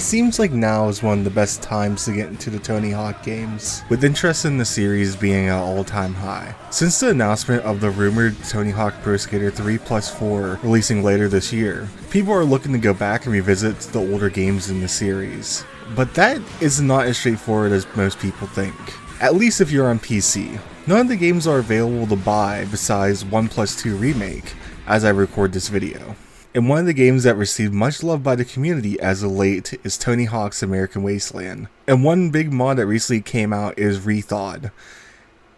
seems like now is one of the best times to get into the Tony Hawk games, with interest in the series being at an all-time high. Since the announcement of the rumored Tony Hawk Pro Skater 3+4 releasing later this year, people are looking to go back and revisit the older games in the series. But that is not as straightforward as most people think, at least if you're on PC. None of the games are available to buy besides 1+2 Remake, as I record this video. And one of the games that received much love by the community as of late is Tony Hawk's American Wasteland. And one big mod that recently came out is ReThawed.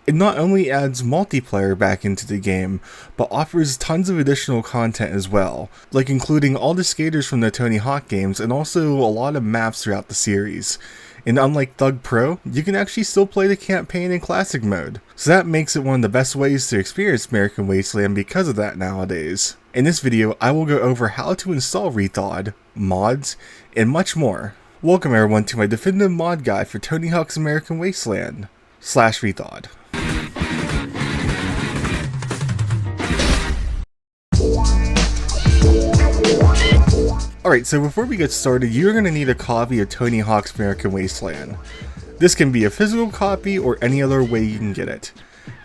It not only adds multiplayer back into the game, but offers tons of additional content as well, like including all the skaters from the Tony Hawk games and also a lot of maps throughout the series. And unlike Thug Pro, you can actually still play the campaign in classic mode, so that makes it one of the best ways to experience American Wasteland because of that nowadays. In this video, I will go over how to install ReThawed, mods, and much more. Welcome everyone to my definitive mod guide for Tony Hawk's American Wasteland / ReThawed. Alright, so before we get started, you're going to need a copy of Tony Hawk's American Wasteland. This can be a physical copy or any other way you can get it.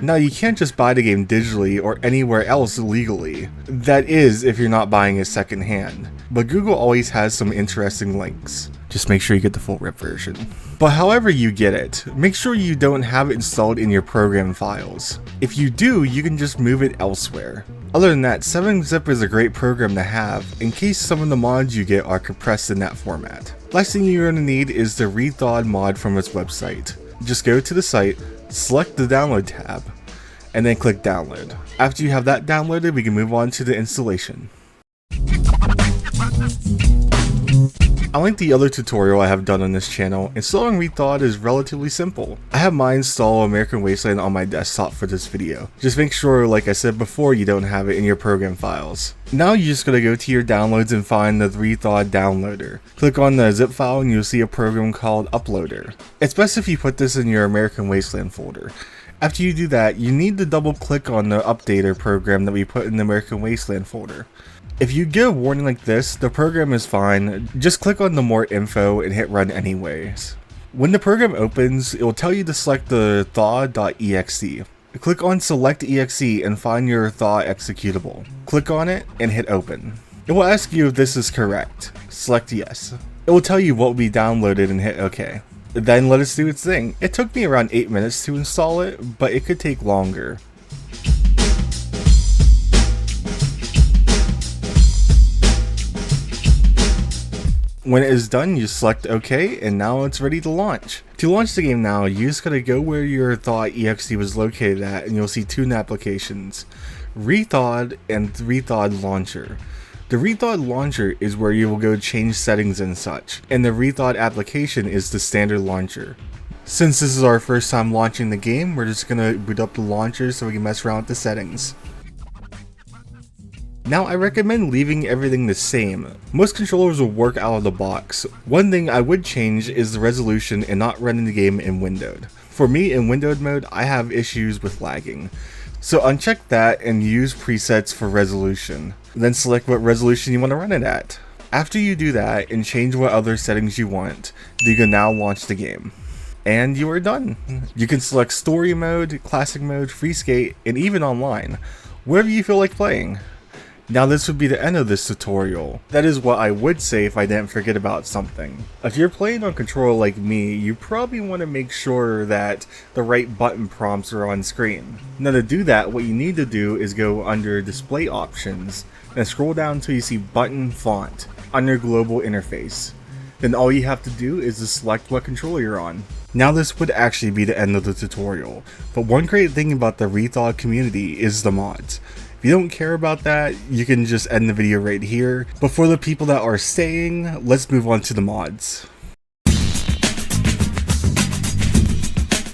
Now, you can't just buy the game digitally or anywhere else legally. That is, if you're not buying it secondhand. But Google always has some interesting links. Just make sure you get the full rip version. But however you get it, make sure you don't have it installed in your program files. If you do, you can just move it elsewhere. Other than that, 7-zip is a great program to have in case some of the mods you get are compressed in that format. Last thing you're going to need is the ReThawed mod from its website. Just go to the site, select the download tab, and then click download. After you have that downloaded, we can move on to the installation. Unlike the other tutorial I have done on this channel, installing ReThawed is relatively simple. I have mine install American Wasteland on my desktop for this video. Just make sure, like I said before, you don't have it in your program files. Now you're just going to go to your downloads and find the ReThawed downloader. Click on the zip file and you'll see a program called Uploader. It's best if you put this in your American Wasteland folder. After you do that, you need to double click on the updater program that we put in the American Wasteland folder. If you get a warning like this, the program is fine, just click on the more info and hit run anyways. When the program opens, it will tell you to select the thaw.exe. Click on select exe and find your thaw executable. Click on it and hit open. It will ask you if this is correct. Select yes. It will tell you what will be downloaded and hit OK. Then let it do its thing. It took me around 8 minutes to install it, but it could take longer. When it is done, you select OK, and now it's ready to launch. To launch the game now, you just gotta go where your thaw.exe was located at, and you'll see two applications, ReThawed and ReThawed Launcher. The ReThawed Launcher is where you will go change settings and such, and the ReThawed application is the standard launcher. Since this is our first time launching the game, we're just gonna boot up the launcher so we can mess around with the settings. Now, I recommend leaving everything the same. Most controllers will work out of the box. One thing I would change is the resolution and not running the game in windowed. For me, in windowed mode, I have issues with lagging. So uncheck that and use presets for resolution. Then select what resolution you want to run it at. After you do that and change what other settings you want, you can now launch the game. And you are done. You can select story mode, classic mode, free skate, and even online. Wherever you feel like playing. Now this would be the end of this tutorial. That is what I would say if I didn't forget about something. If you're playing on controller like me, you probably want to make sure that the right button prompts are on screen. Now to do that, what you need to do is go under display options and scroll down until you see button font under global interface. Then all you have to do is to select what controller you're on. Now this would actually be the end of the tutorial, but one great thing about the ReThawed community is the mods. If you don't care about that, you can just end the video right here. But for the people that are staying, let's move on to the mods.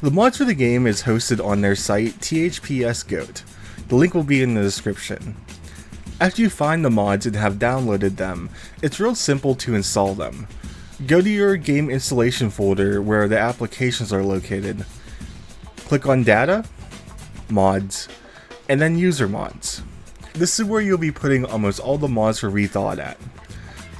The mods for the game is hosted on their site, THPS Goat. The link will be in the description. After you find the mods and have downloaded them, it's real simple to install them. Go to your game installation folder where the applications are located. Click on Data, Mods, and then User Mods. This is where you'll be putting almost all the mods for ReThawed at.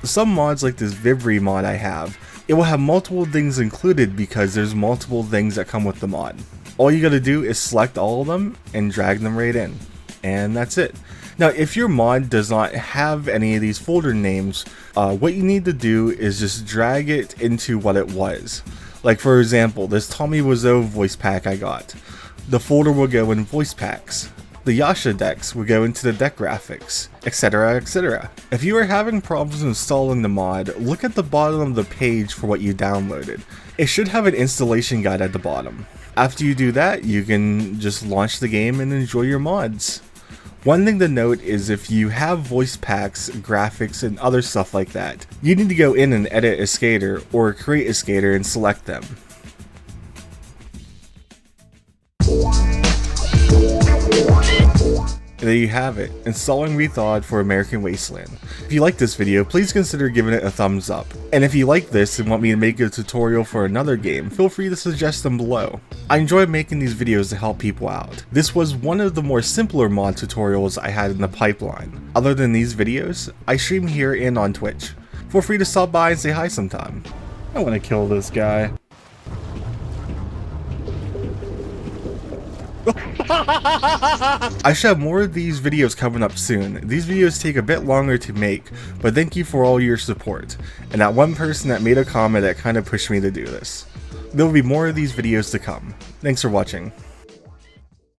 Some mods like this Vivre mod I have, it will have multiple things included because there's multiple things that come with the mod. All you gotta do is select all of them and drag them right in. And that's it. Now, if your mod does not have any of these folder names, what you need to do is just drag it into what it was. Like for example, this Tommy Wiseau voice pack I got. The folder will go in voice packs. The Yasha decks will go into the deck graphics, etc, etc. If you are having problems installing the mod, look at the bottom of the page for what you downloaded. It should have an installation guide at the bottom. After you do that, you can just launch the game and enjoy your mods. One thing to note is if you have voice packs, graphics, and other stuff like that, you need to go in and edit a skater or create a skater and select them. There you have it, installing ReThawed for American Wasteland. If you like this video, please consider giving it a thumbs up. And if you like this and want me to make a tutorial for another game, feel free to suggest them below. I enjoy making these videos to help people out. This was one of the more simpler mod tutorials I had in the pipeline. Other than these videos, I stream here and on Twitch. Feel free to stop by and say hi sometime. I want to kill this guy. I should have more of these videos coming up soon. These videos take a bit longer to make, but thank you for all your support, and that one person that made a comment that kind of pushed me to do this. There will be more of these videos to come. Thanks for watching.